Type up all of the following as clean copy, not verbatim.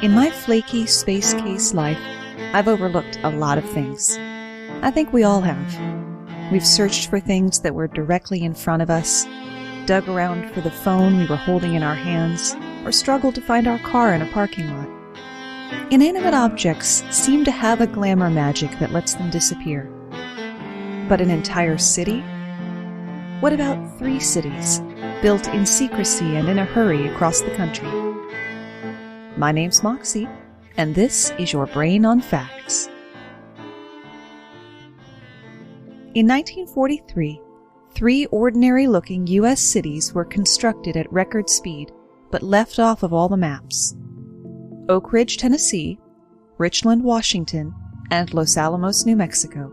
In my flaky space case life, I've overlooked a lot of things. I think we all have. We've searched for things that were directly in front of us, dug around for the phone we were holding in our hands, or struggled to find our car in a parking lot. Inanimate objects seem to have a glamour magic that lets them disappear. But an entire city? What about 3 cities, built in secrecy and in a hurry across the country? My name's Moxie, and this is your Brain on Facts. In 1943, 3 ordinary-looking U.S. cities were constructed at record speed, but left off of all the maps. Oak Ridge, Tennessee, Richland, Washington, and Los Alamos, New Mexico,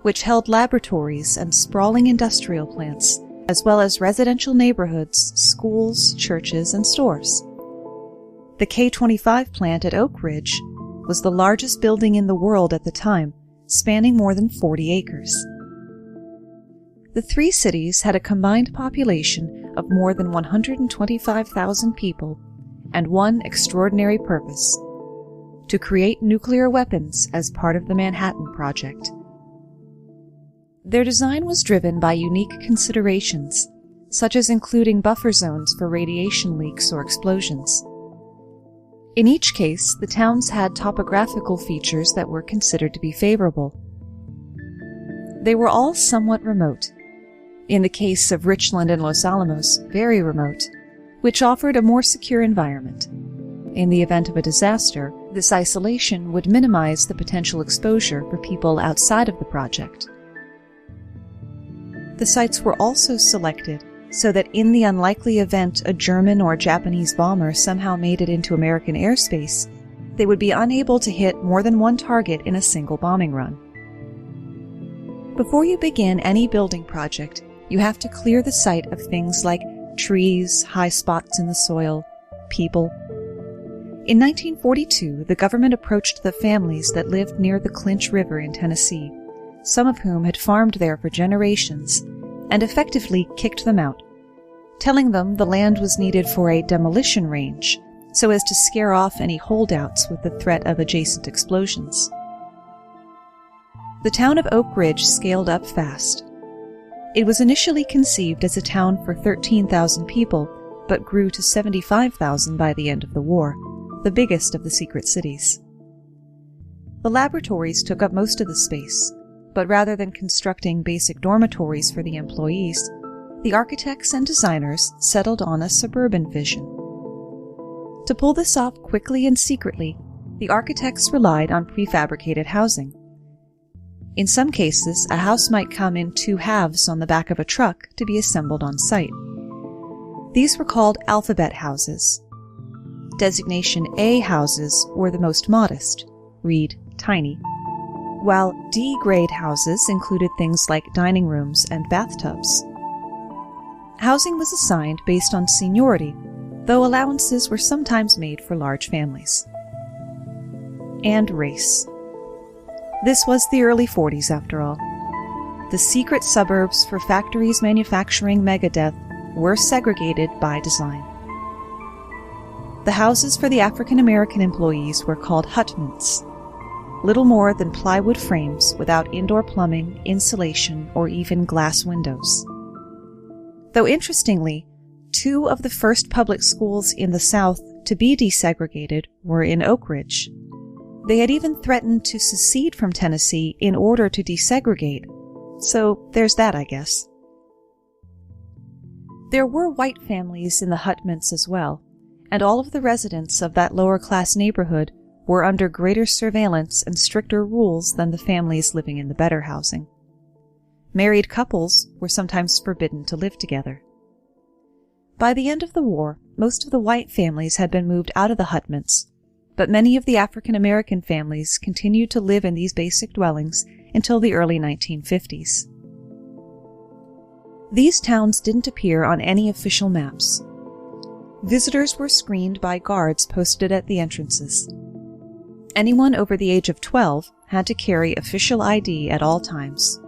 which held laboratories and sprawling industrial plants, as well as residential neighborhoods, schools, churches, and stores. The K-25 plant at Oak Ridge was the largest building in the world at the time, spanning more than 40 acres. The 3 cities had a combined population of more than 125,000 people and one extraordinary purpose: to create nuclear weapons as part of the Manhattan Project. Their design was driven by unique considerations, such as including buffer zones for radiation leaks or explosions. In each case, the towns had topographical features that were considered to be favorable. They were all somewhat remote. In the case of Richland and Los Alamos, very remote, which offered a more secure environment. In the event of a disaster, this isolation would minimize the potential exposure for people outside of the project. The sites were also selected so that in the unlikely event a German or Japanese bomber somehow made it into American airspace, they would be unable to hit more than one target in a single bombing run. Before you begin any building project, you have to clear the site of things like trees, high spots in the soil, people. In 1942, the government approached the families that lived near the Clinch River in Tennessee, some of whom had farmed there for generations, and effectively kicked them out, telling them the land was needed for a demolition range, so as to scare off any holdouts with the threat of adjacent explosions. The town of Oak Ridge scaled up fast. It was initially conceived as a town for 13,000 people, but grew to 75,000 by the end of the war, the biggest of the secret cities. The laboratories took up most of the space, but rather than constructing basic dormitories for the employees, the architects and designers settled on a suburban vision. To pull this off quickly and secretly, the architects relied on prefabricated housing. In some cases, a house might come in 2 halves on the back of a truck to be assembled on site. These were called alphabet houses. Designation A houses were the most modest, read tiny, while D-grade houses included things like dining rooms and bathtubs. Housing was assigned based on seniority, though allowances were sometimes made for large families. And race. This was the early 40s, after all. The secret suburbs for factories manufacturing megadeth were segregated by design. The houses for the African American employees were called hutments, little more than plywood frames without indoor plumbing, insulation, or even glass windows. Though interestingly, 2 of the first public schools in the South to be desegregated were in Oak Ridge. They had even threatened to secede from Tennessee in order to desegregate, so there's that, I guess. There were white families in the hutments as well, and all of the residents of that lower-class neighborhood were under greater surveillance and stricter rules than the families living in the better housing. Married couples were sometimes forbidden to live together. By the end of the war, most of the white families had been moved out of the hutments, but many of the African American families continued to live in these basic dwellings until the early 1950s. These towns didn't appear on any official maps. Visitors were screened by guards posted at the entrances. Anyone over the age of 12 had to carry official ID at all times.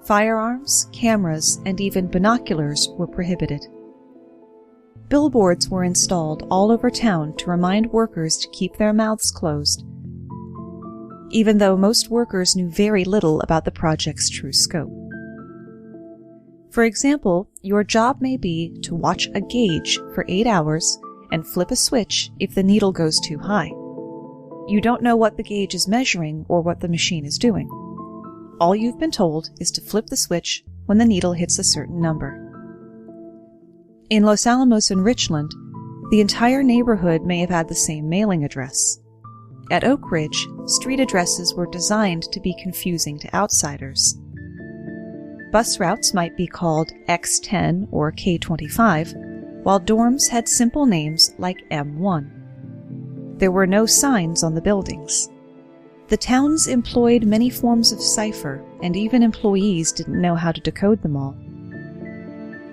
Firearms, cameras, and even binoculars were prohibited. Billboards were installed all over town to remind workers to keep their mouths closed, even though most workers knew very little about the project's true scope. For example, your job may be to watch a gauge for 8 hours and flip a switch if the needle goes too high. You don't know what the gauge is measuring or what the machine is doing. All you've been told is to flip the switch when the needle hits a certain number. In Los Alamos and Richland, the entire neighborhood may have had the same mailing address. At Oak Ridge, street addresses were designed to be confusing to outsiders. Bus routes might be called X10 or K25, while dorms had simple names like M1. There were no signs on the buildings. The towns employed many forms of cipher, and even employees didn't know how to decode them all.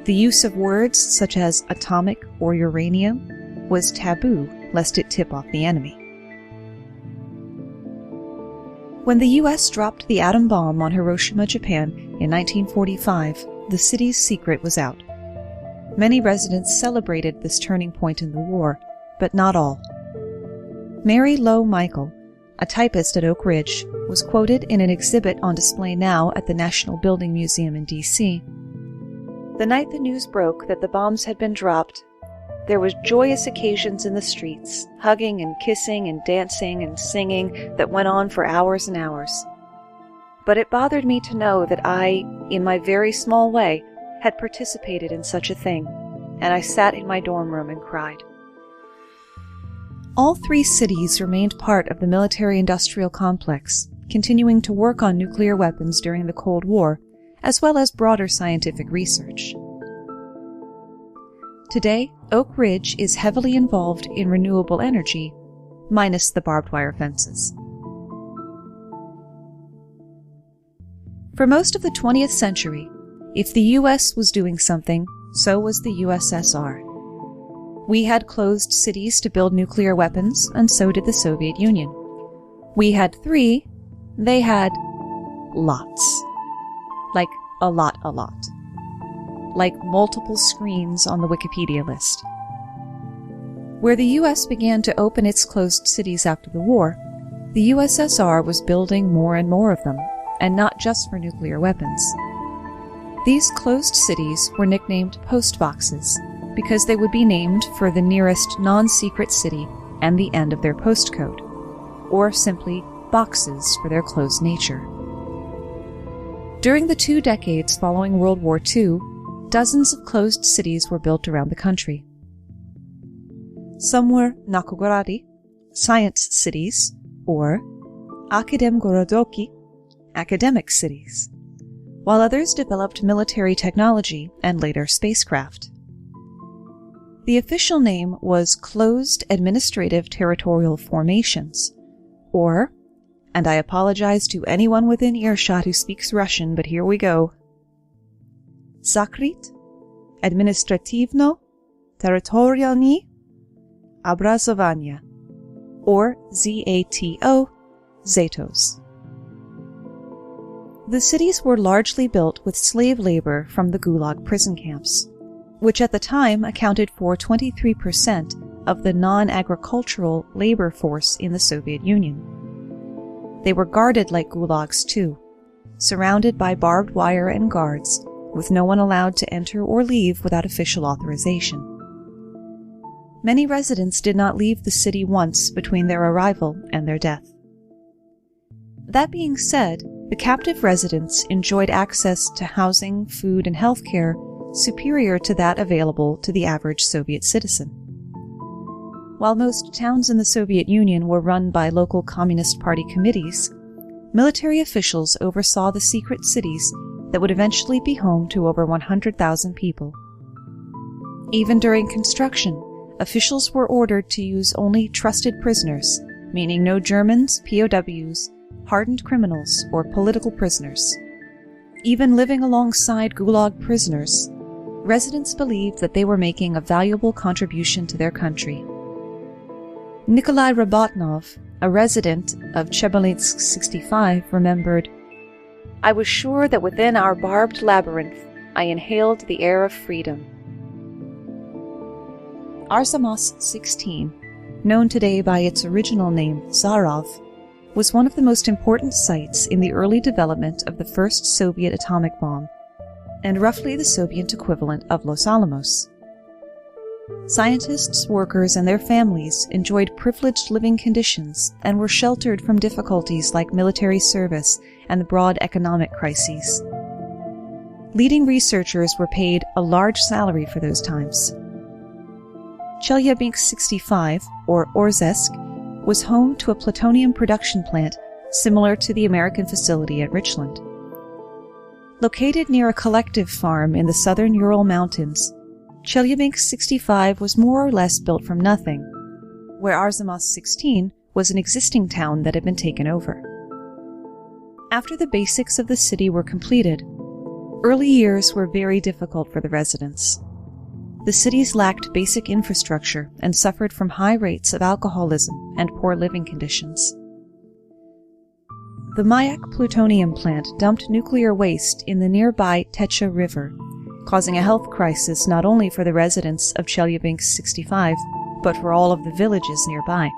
The use of words such as atomic or uranium was taboo, lest it tip off the enemy. When the U.S. dropped the atom bomb on Hiroshima, Japan in 1945, the city's secret was out. Many residents celebrated this turning point in the war, but not all. Mary Lowe Michael, a typist at Oak Ridge, was quoted in an exhibit on display now at the National Building Museum in D.C. The night the news broke that the bombs had been dropped, there was joyous occasions in the streets, hugging and kissing and dancing and singing that went on for hours and hours. But it bothered me to know that I, in my very small way, had participated in such a thing, and I sat in my dorm room and cried. All three cities remained part of the military-industrial complex, continuing to work on nuclear weapons during the Cold War, as well as broader scientific research. Today, Oak Ridge is heavily involved in renewable energy, minus the barbed wire fences. For most of the 20th century, if the U.S. was doing something, so was the USSR. We had closed cities to build nuclear weapons, and so did the Soviet Union. We had 3, they had lots. Like a lot. Like multiple screens on the Wikipedia list. Where the U.S. began to open its closed cities after the war, the USSR was building more and more of them, and not just for nuclear weapons. These closed cities were nicknamed post boxes, because they would be named for the nearest non-secret city and the end of their postcode, or simply boxes for their closed nature. During the 2 decades following World War II, dozens of closed cities were built around the country. Some were nakogorari, science cities, or akademgorodoki, academic cities, while others developed military technology and later spacecraft. The official name was Closed Administrative Territorial Formations, or, and I apologize to anyone within earshot who speaks Russian, but here we go, Zakryt Administrativno-Territorialny Obrazovania, or ZATO, Zatos. The cities were largely built with slave labor from the Gulag prison camps, which at the time accounted for 23% of the non-agricultural labor force in the Soviet Union. They were guarded like gulags too, surrounded by barbed wire and guards, with no one allowed to enter or leave without official authorization. Many residents did not leave the city once between their arrival and their death. That being said, the captive residents enjoyed access to housing, food, and health care superior to that available to the average Soviet citizen. While most towns in the Soviet Union were run by local Communist Party committees, military officials oversaw the secret cities that would eventually be home to over 100,000 people. Even during construction, officials were ordered to use only trusted prisoners, meaning no Germans, POWs, hardened criminals, or political prisoners. Even living alongside Gulag prisoners, residents believed that they were making a valuable contribution to their country. Nikolai Rabatnov, a resident of Chebelitsk 65, remembered, "I was sure that within our barbed labyrinth I inhaled the air of freedom." Arzamas-16, known today by its original name Zarov, was one of the most important sites in the early development of the first Soviet atomic bomb, and roughly the Soviet equivalent of Los Alamos. Scientists, workers, and their families enjoyed privileged living conditions and were sheltered from difficulties like military service and the broad economic crises. Leading researchers were paid a large salary for those times. Chelyabinsk-65, or Orzesk, was home to a plutonium production plant similar to the American facility at Richland. Located near a collective farm in the southern Ural Mountains, Chelyabinsk-65 was more or less built from nothing, where Arzamas-16 was an existing town that had been taken over. After the basics of the city were completed, early years were very difficult for the residents. The cities lacked basic infrastructure and suffered from high rates of alcoholism and poor living conditions. The Mayak plutonium plant dumped nuclear waste in the nearby Techa River, causing a health crisis not only for the residents of Chelyabinsk-65, but for all of the villages nearby.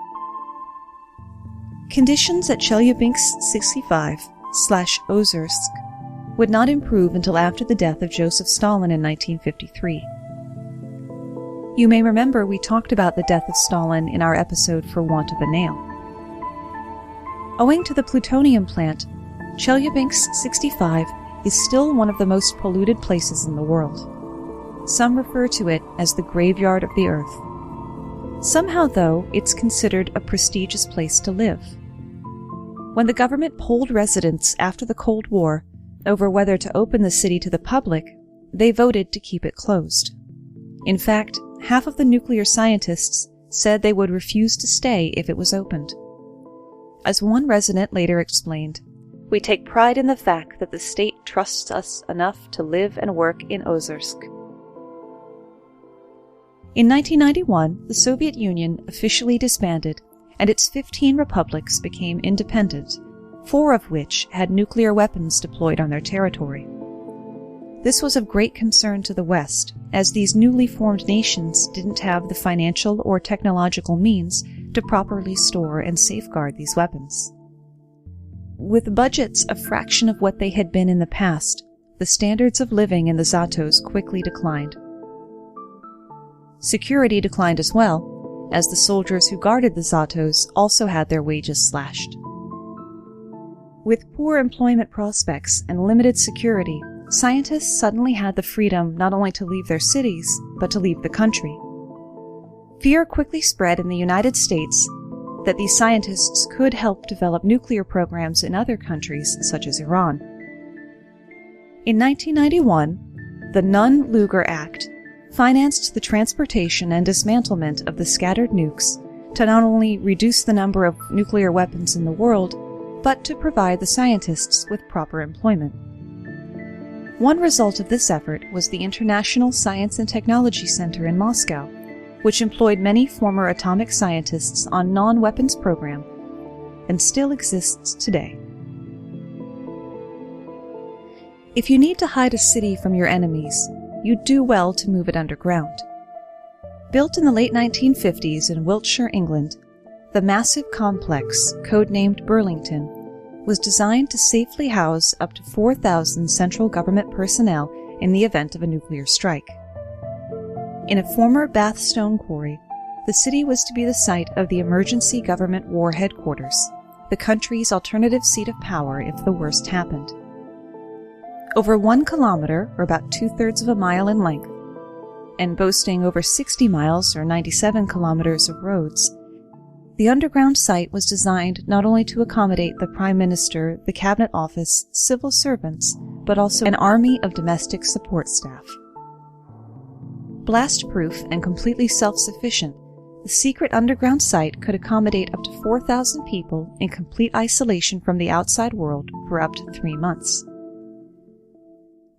Conditions at Chelyabinsk-65/Ozersk would not improve until after the death of Joseph Stalin in 1953. You may remember we talked about the death of Stalin in our episode For Want of a Nail. Owing to the plutonium plant, Chelyabinsk-65 is still one of the most polluted places in the world. Some refer to it as the graveyard of the earth. Somehow, though, it's considered a prestigious place to live. When the government polled residents after the Cold War over whether to open the city to the public, they voted to keep it closed. In fact, half of the nuclear scientists said they would refuse to stay if it was opened. As one resident later explained, "We take pride in the fact that the state trusts us enough to live and work in Ozersk." In 1991, the Soviet Union officially disbanded, and its 15 republics became independent, 4 of which had nuclear weapons deployed on their territory. This was of great concern to the West, as these newly formed nations didn't have the financial or technological means to properly store and safeguard these weapons. With budgets a fraction of what they had been in the past, the standards of living in the Zatos quickly declined. Security declined as well, as the soldiers who guarded the Zatos also had their wages slashed. With poor employment prospects and limited security, scientists suddenly had the freedom not only to leave their cities, but to leave the country. Fear quickly spread in the United States that these scientists could help develop nuclear programs in other countries, such as Iran. In 1991, the Nunn-Lugar Act financed the transportation and dismantlement of the scattered nukes to not only reduce the number of nuclear weapons in the world, but to provide the scientists with proper employment. One result of this effort was the International Science and Technology Center in Moscow, which employed many former atomic scientists on non-weapons program and still exists today. If you need to hide a city from your enemies, you'd do well to move it underground. Built in the late 1950s in Wiltshire, England, the massive complex, codenamed Burlington, was designed to safely house up to 4,000 central government personnel in the event of a nuclear strike. In a former Bath stone quarry, the city was to be the site of the Emergency Government War Headquarters, the country's alternative seat of power if the worst happened. Over 1 kilometer, or about 2/3 of a mile in length, and boasting over 60 miles, or 97 kilometers of roads, the underground site was designed not only to accommodate the Prime Minister, the Cabinet Office, civil servants, but also an army of domestic support staff. Blast-proof and completely self-sufficient, the secret underground site could accommodate up to 4,000 people in complete isolation from the outside world for up to 3 months.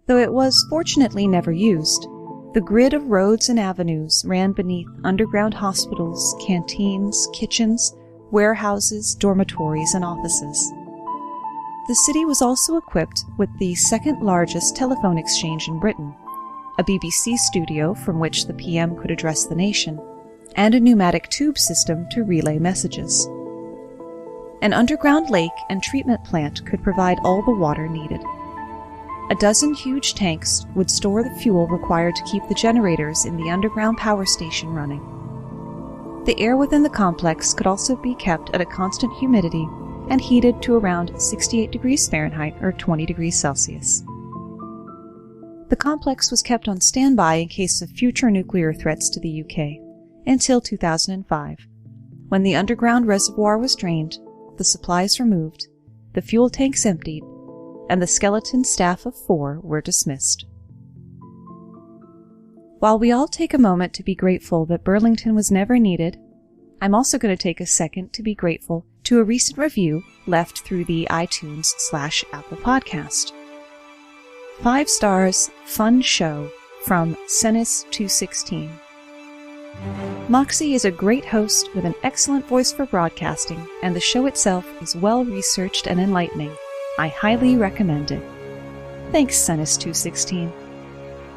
Though it was fortunately never used, the grid of roads and avenues ran beneath underground hospitals, canteens, kitchens, warehouses, dormitories, and offices. The city was also equipped with the second largest telephone exchange in Britain, a BBC studio from which the PM could address the nation, and a pneumatic tube system to relay messages. An underground lake and treatment plant could provide all the water needed. A dozen huge tanks would store the fuel required to keep the generators in the underground power station running. The air within the complex could also be kept at a constant humidity and heated to around 68 degrees Fahrenheit or 20 degrees Celsius. The complex was kept on standby in case of future nuclear threats to the UK until 2005, when the underground reservoir was drained, the supplies removed, the fuel tanks emptied, and the skeleton staff of 4 were dismissed. While we all take a moment to be grateful that Burlington was never needed, I'm also going to take a second to be grateful to a recent review left through the iTunes/Apple podcast. 5 stars, fun show, from Senis216. Moxie is a great host with an excellent voice for broadcasting, and the show itself is well-researched and enlightening. I highly recommend it. Thanks, Senis216.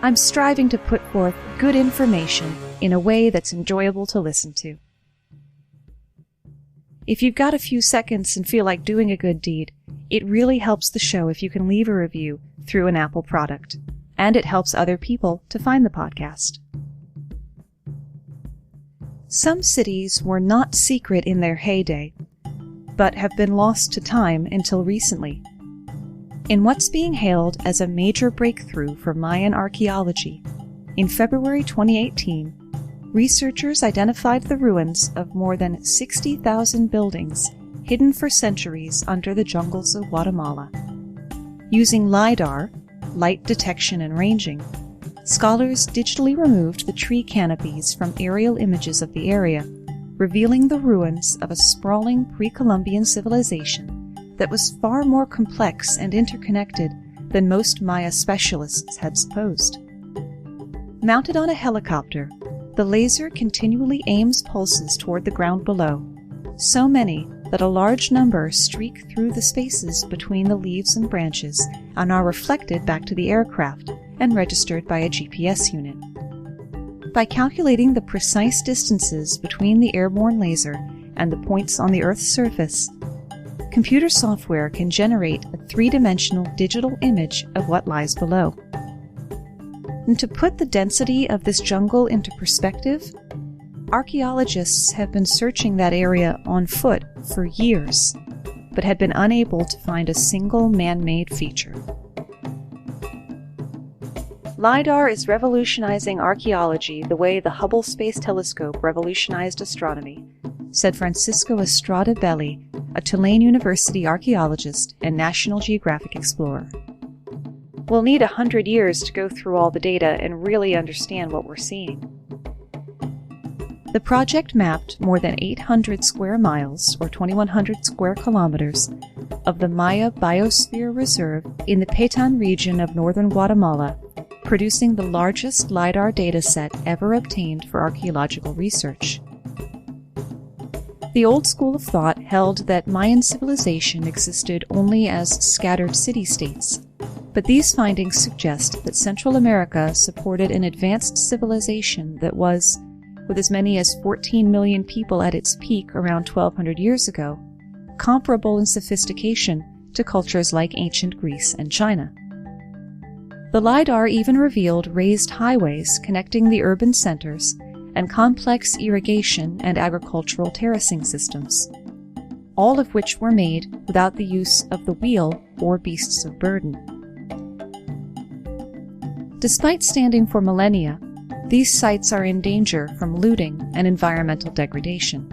I'm striving to put forth good information in a way that's enjoyable to listen to. If you've got a few seconds and feel like doing a good deed, it really helps the show if you can leave a review through an Apple product, and it helps other people to find the podcast. Some cities were not secret in their heyday, but have been lost to time until recently. In what's being hailed as a major breakthrough for Mayan archaeology, in February 2018, researchers identified the ruins of more than 60,000 buildings hidden for centuries under the jungles of Guatemala. Using LiDAR, light detection and ranging, scholars digitally removed the tree canopies from aerial images of the area, revealing the ruins of a sprawling pre-Columbian civilization that was far more complex and interconnected than most Maya specialists had supposed. Mounted on a helicopter, the laser continually aims pulses toward the ground below, so many that a large number streak through the spaces between the leaves and branches and are reflected back to the aircraft and registered by a GPS unit. By calculating the precise distances between the airborne laser and the points on the Earth's surface, computer software can generate a 3-dimensional digital image of what lies below. And to put the density of this jungle into perspective, archaeologists have been searching that area on foot for years, but had been unable to find a single man-made feature. LiDAR is revolutionizing archaeology the way the Hubble Space Telescope revolutionized astronomy, said Francisco Estrada Belli, a Tulane University archaeologist and National Geographic explorer. We'll need 100 years to go through all the data and really understand what we're seeing. The project mapped more than 800 square miles, or 2,100 square kilometers, of the Maya Biosphere Reserve in the Petén region of northern Guatemala, producing the largest LiDAR dataset ever obtained for archaeological research. The old school of thought held that Mayan civilization existed only as scattered city-states, but these findings suggest that Central America supported an advanced civilization that was, with as many as 14 million people at its peak around 1,200 years ago, comparable in sophistication to cultures like ancient Greece and China. The LiDAR even revealed raised highways connecting the urban centers and complex irrigation and agricultural terracing systems, all of which were made without the use of the wheel or beasts of burden. Despite standing for millennia, these sites are in danger from looting and environmental degradation.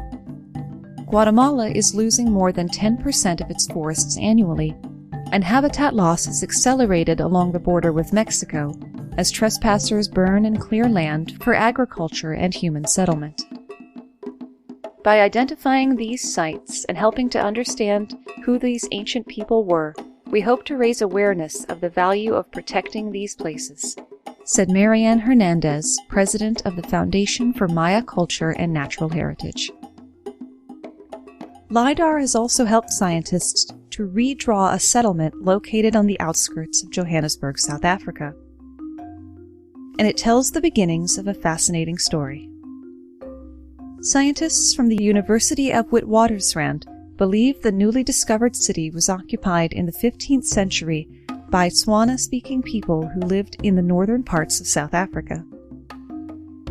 Guatemala is losing more than 10% of its forests annually, and habitat loss is accelerated along the border with Mexico as trespassers burn and clear land for agriculture and human settlement. By identifying these sites and helping to understand who these ancient people were, we hope to raise awareness of the value of protecting these places, said Marianne Hernandez, president of the Foundation for Maya Culture and Natural Heritage. LiDAR has also helped scientists to redraw a settlement located on the outskirts of Johannesburg, South Africa. And it tells the beginnings of a fascinating story. Scientists from the University of Witwatersrand believe the newly discovered city was occupied in the 15th century by Swana-speaking people who lived in the northern parts of South Africa.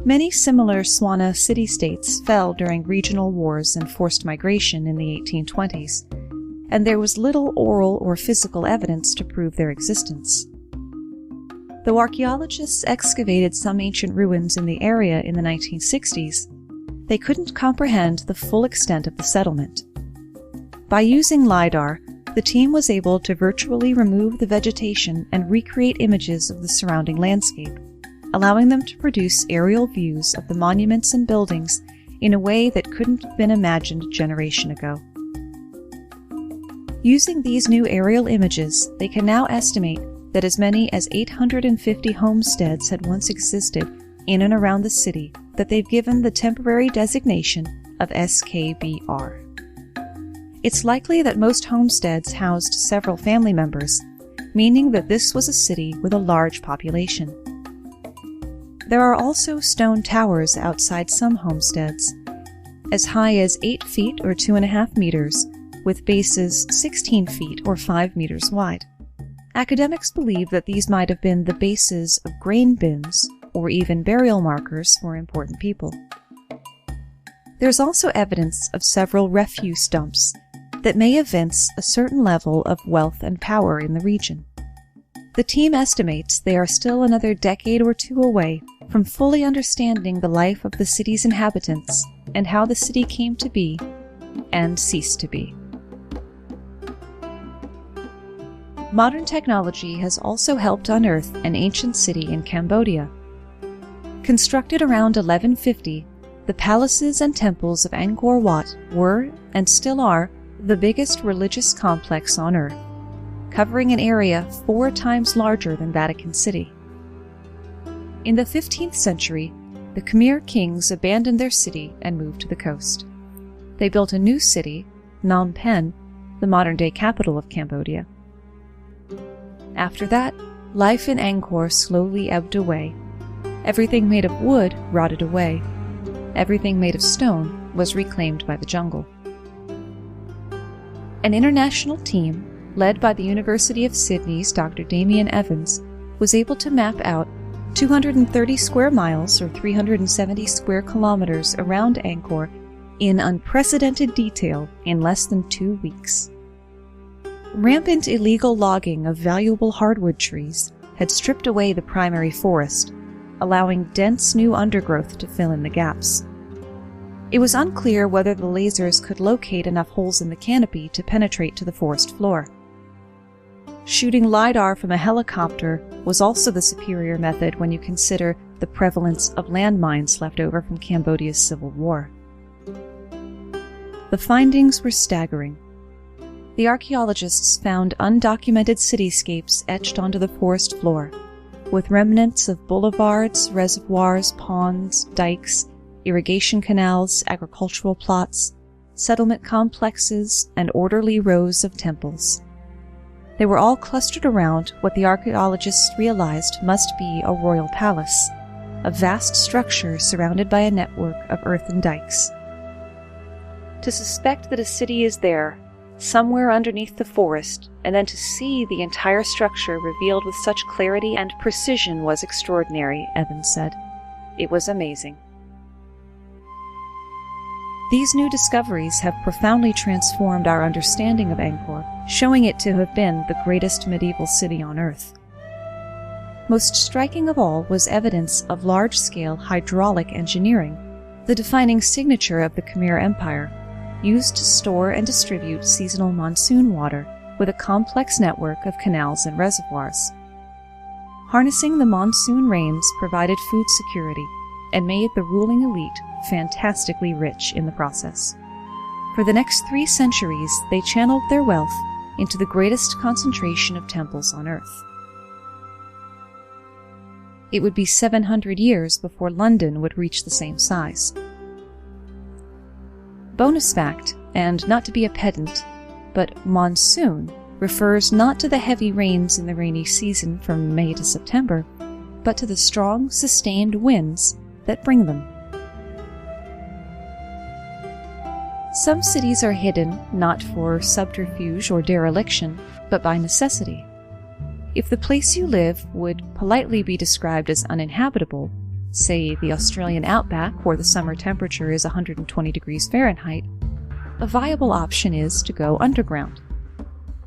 Many similar Swana city-states fell during regional wars and forced migration in the 1820s, and there was little oral or physical evidence to prove their existence. Though archaeologists excavated some ancient ruins in the area in the 1960s, they couldn't comprehend the full extent of the settlement. By using LiDAR, the team was able to virtually remove the vegetation and recreate images of the surrounding landscape, allowing them to produce aerial views of the monuments and buildings in a way that couldn't have been imagined a generation ago. Using these new aerial images, they can now estimate that as many as 850 homesteads had once existed in and around the city that they've given the temporary designation of SKBR. It's likely that most homesteads housed several family members, meaning that this was a city with a large population. There are also stone towers outside some homesteads, as high as 8 feet or 2.5 meters, with bases 16 feet or 5 meters wide. Academics believe that these might have been the bases of grain bins or even burial markers for important people. There's also evidence of several refuse dumps that may evince a certain level of wealth and power in the region. The team estimates they are still another decade or two away from fully understanding the life of the city's inhabitants and how the city came to be and ceased to be. Modern technology has also helped unearth an ancient city in Cambodia. Constructed around 1150, the palaces and temples of Angkor Wat were, and still are, the biggest religious complex on Earth, covering an area 4 times larger than Vatican City. In the 15th century, the Khmer kings abandoned their city and moved to the coast. They built a new city, Phnom Penh, the modern-day capital of Cambodia. After that, life in Angkor slowly ebbed away. Everything made of wood rotted away. Everything made of stone was reclaimed by the jungle. An international team, led by the University of Sydney's Dr. Damien Evans, was able to map out 230 square miles or 370 square kilometers around Angkor in unprecedented detail in less than 2 weeks. Rampant illegal logging of valuable hardwood trees had stripped away the primary forest, allowing dense new undergrowth to fill in the gaps. It was unclear whether the lasers could locate enough holes in the canopy to penetrate to the forest floor. Shooting LiDAR from a helicopter was also the superior method when you consider the prevalence of landmines left over from Cambodia's civil war. The findings were staggering. The archaeologists found undocumented cityscapes etched onto the forest floor, with remnants of boulevards, reservoirs, ponds, dikes, irrigation canals, agricultural plots, settlement complexes, and orderly rows of temples. They were all clustered around what the archaeologists realized must be a royal palace, a vast structure surrounded by a network of earthen dikes. To suspect that a city is there, somewhere underneath the forest, and then to see the entire structure revealed with such clarity and precision was extraordinary, Evans said. It was amazing. These new discoveries have profoundly transformed our understanding of Angkor, showing it to have been the greatest medieval city on Earth. Most striking of all was evidence of large-scale hydraulic engineering, the defining signature of the Khmer Empire, used to store and distribute seasonal monsoon water with a complex network of canals and reservoirs. Harnessing the monsoon rains provided food security and made the ruling elite fantastically rich in the process. For the next 3 centuries, they channeled their wealth into the greatest concentration of temples on Earth. It would be 700 years before London would reach the same size. Bonus fact, and not to be a pedant, but monsoon refers not to the heavy rains in the rainy season from May to September, but to the strong, sustained winds that bring them. Some cities are hidden not for subterfuge or dereliction, but by necessity. If the place you live would politely be described as uninhabitable, say the Australian outback where the summer temperature is 120 degrees Fahrenheit, a viable option is to go underground.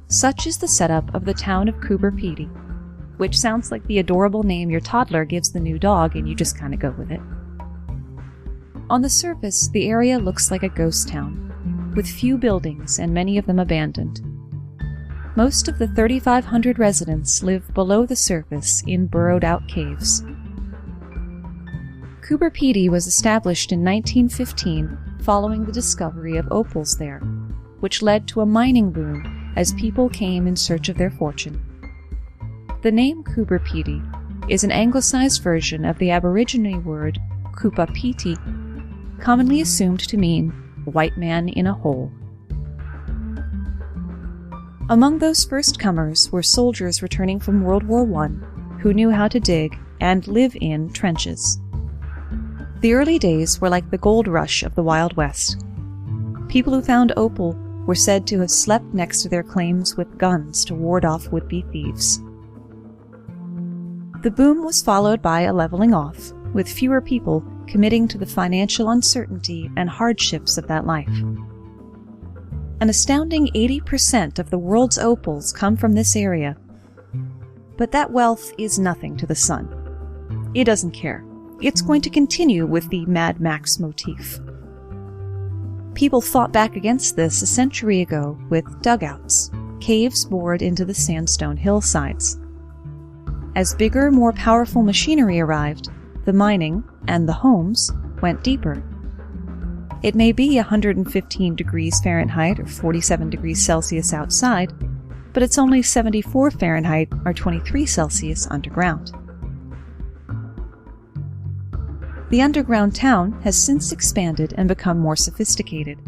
Such is the setup of the town of Coober Pedy, which sounds like the adorable name your toddler gives the new dog and you just kind of go with it. On the surface, the area looks like a ghost town, with few buildings and many of them abandoned. Most of the 3,500 residents live below the surface in burrowed-out caves. Coober Pedy was established in 1915 following the discovery of opals there, which led to a mining boom as people came in search of their fortune. The name Coober Pedy is an anglicized version of the Aborigine word Kupa Piti, commonly assumed to mean white man in a hole. Among those first comers were soldiers returning from World War I who knew how to dig and live in trenches. The early days were like the gold rush of the Wild West. People who found opal were said to have slept next to their claims with guns to ward off would-be thieves. The boom was followed by a leveling off, with fewer people committing to the financial uncertainty and hardships of that life. An astounding 80% of the world's opals come from this area. But that wealth is nothing to the sun. It doesn't care. It's going to continue with the Mad Max motif. People fought back against this a century ago with dugouts, caves bored into the sandstone hillsides. As bigger, more powerful machinery arrived, the mining and the homes went deeper. It may be 115 degrees Fahrenheit or 47 degrees Celsius outside, but it's only 74 Fahrenheit or 23 Celsius underground. The underground town has since expanded and become more sophisticated.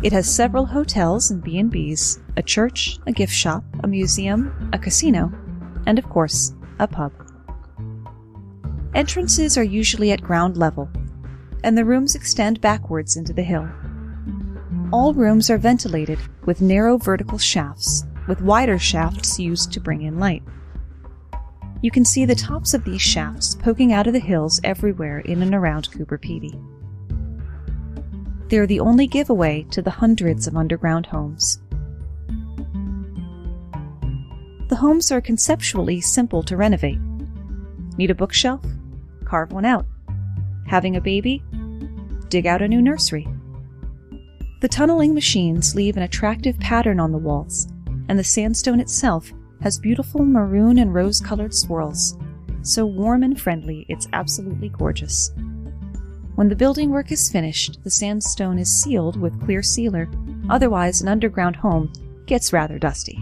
It has several hotels and B&Bs, a church, a gift shop, a museum, a casino, and of course, a pub. Entrances are usually at ground level, and the rooms extend backwards into the hill. All rooms are ventilated with narrow vertical shafts, with wider shafts used to bring in light. You can see the tops of these shafts poking out of the hills everywhere in and around Coober Pedy. They're the only giveaway to the hundreds of underground homes. The homes are conceptually simple to renovate. Need a bookshelf? Carve one out. Having a baby? Dig out a new nursery. The tunneling machines leave an attractive pattern on the walls, and the sandstone itself has beautiful maroon and rose-colored swirls, so warm and friendly it's absolutely gorgeous. When the building work is finished, the sandstone is sealed with clear sealer, otherwise an underground home gets rather dusty.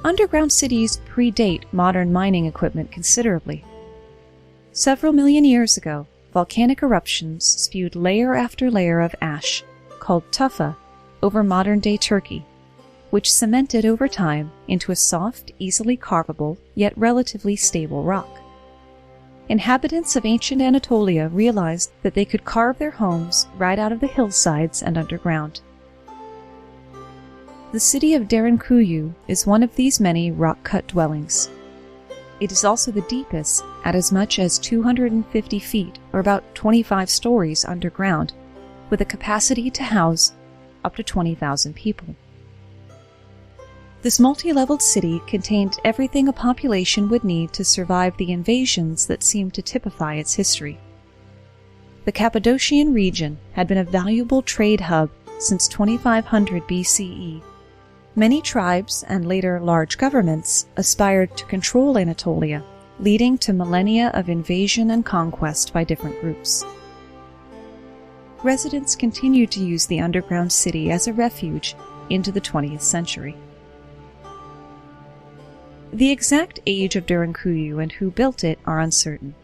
Underground cities predate modern mining equipment considerably. Several million years ago, volcanic eruptions spewed layer after layer of ash, called tufa, over modern-day Turkey, which cemented over time into a soft, easily carvable, yet relatively stable rock. Inhabitants of ancient Anatolia realized that they could carve their homes right out of the hillsides and underground. The city of Derinkuyu is one of these many rock-cut dwellings. It is also the deepest, at as much as 250 feet, or about 25 stories underground, with a capacity to house up to 20,000 people. This multi-leveled city contained everything a population would need to survive the invasions that seemed to typify its history. The Cappadocian region had been a valuable trade hub since 2500 BCE. Many tribes, and later large governments, aspired to control Anatolia, leading to millennia of invasion and conquest by different groups. Residents continued to use the underground city as a refuge into the 20th century. The exact age of Derinkuyu and who built it are uncertain.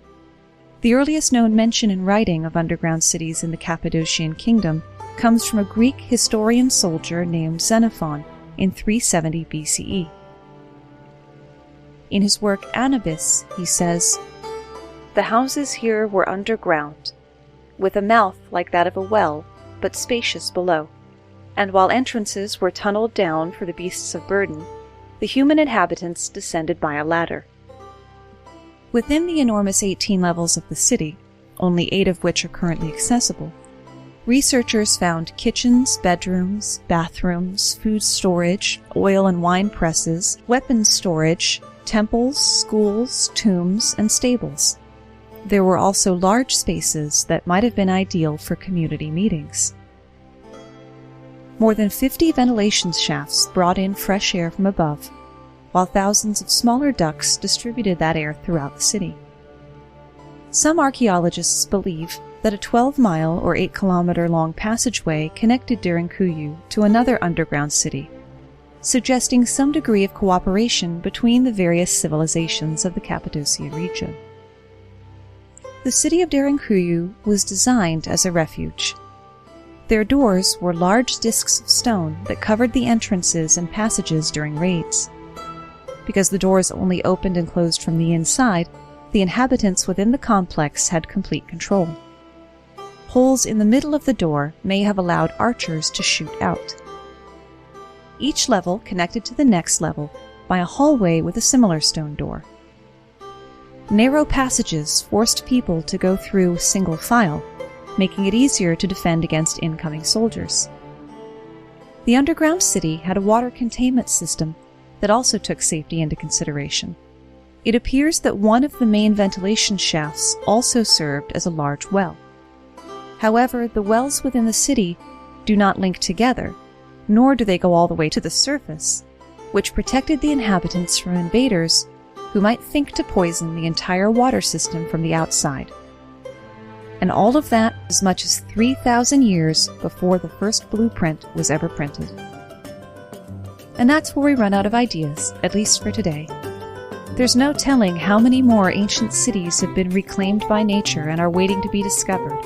The earliest known mention in writing of underground cities in the Cappadocian kingdom comes from a Greek historian soldier named Xenophon in 370 BCE. In his work Anubis, he says, "The houses here were underground, with a mouth like that of a well, but spacious below. And while entrances were tunneled down for the beasts of burden, the human inhabitants descended by a ladder. Within the enormous 18 levels of the city, only 8 of which are currently accessible, researchers found kitchens, bedrooms, bathrooms, food storage, oil and wine presses, weapons storage, temples, schools, tombs, and stables. There were also large spaces that might have been ideal for community meetings. More than 50 ventilation shafts brought in fresh air from above, while thousands of smaller ducts distributed that air throughout the city. Some archaeologists believe that a 12-mile or 8-kilometer-long passageway connected Derinkuyu to another underground city, suggesting some degree of cooperation between the various civilizations of the Cappadocia region. The city of Derinkuyu was designed as a refuge. Their doors were large discs of stone that covered the entrances and passages during raids. Because the doors only opened and closed from the inside, the inhabitants within the complex had complete control. Holes in the middle of the door may have allowed archers to shoot out. Each level connected to the next level by a hallway with a similar stone door. Narrow passages forced people to go through single file, making it easier to defend against incoming soldiers. The underground city had a water containment system that also took safety into consideration. It appears that one of the main ventilation shafts also served as a large well. However, the wells within the city do not link together, nor do they go all the way to the surface, which protected the inhabitants from invaders who might think to poison the entire water system from the outside. And all of that as much as 3,000 years before the first blueprint was ever printed. And that's where we run out of ideas, at least for today. There's no telling how many more ancient cities have been reclaimed by nature and are waiting to be discovered,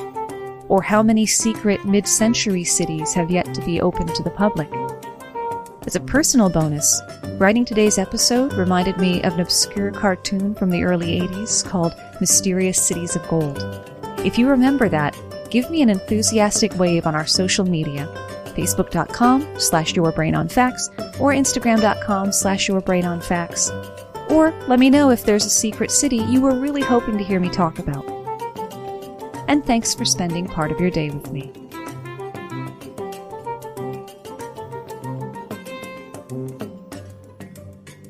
or how many secret mid-century cities have yet to be opened to the public. As a personal bonus, writing today's episode reminded me of an obscure cartoon from the early 80s called Mysterious Cities of Gold. If you remember that, give me an enthusiastic wave on our social media, facebook.com/yourbrainonfacts or instagram.com/yourbrainonfacts. Or let me know if there's a secret city you were really hoping to hear me talk about. And thanks for spending part of your day with me.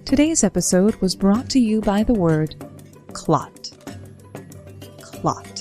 Today's episode was brought to you by the word clot. Clot.